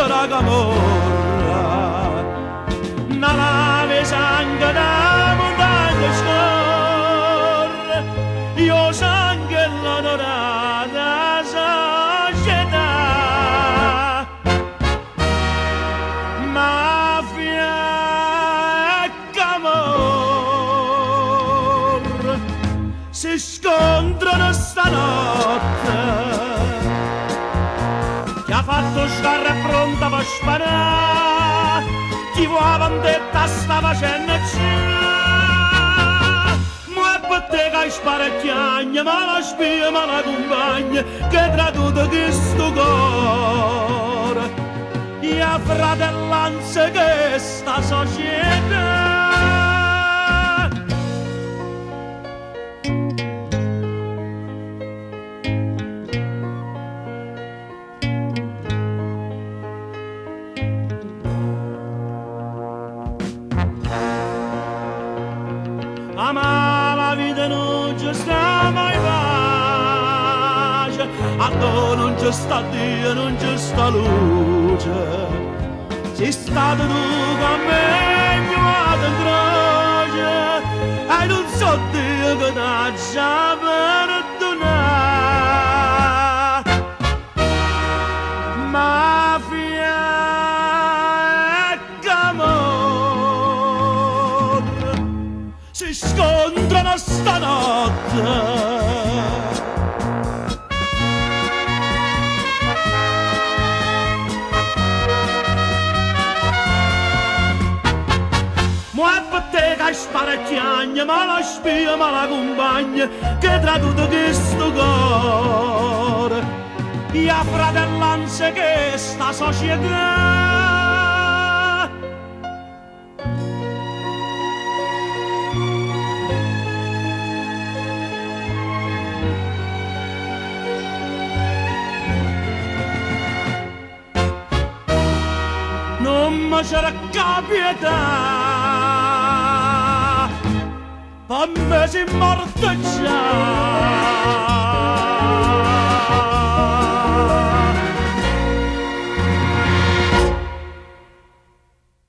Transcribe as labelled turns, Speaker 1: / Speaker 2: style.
Speaker 1: la camorra, una nave sangue da montagna scorre, io sangue l'onorata società, mafia e camorra si scontrano stanotte. Chi ha fatto sgarra è pronta per sparare, chi vuole la vendetta sta facendo c'è. Ma è per te che sparecchiagna, ma la spia, ma la compagna, che tra tutto questo cuore, e a fratellanza che sta società. Ma la vita non ci sta mai pace, a dove non ci sta Dio, non ci sta luce. Sei stato tu con me, ignorato in croce, e non so Dio che t'ha già perdonato. Mafia e camorra si scontrano stanotte. Ma è per te che sparecchiagna, ma la spia, ma la compagna, che tra tutto questo cuore, e a fratellanza che sta società. Non mi c'era pietà, per me si morto già.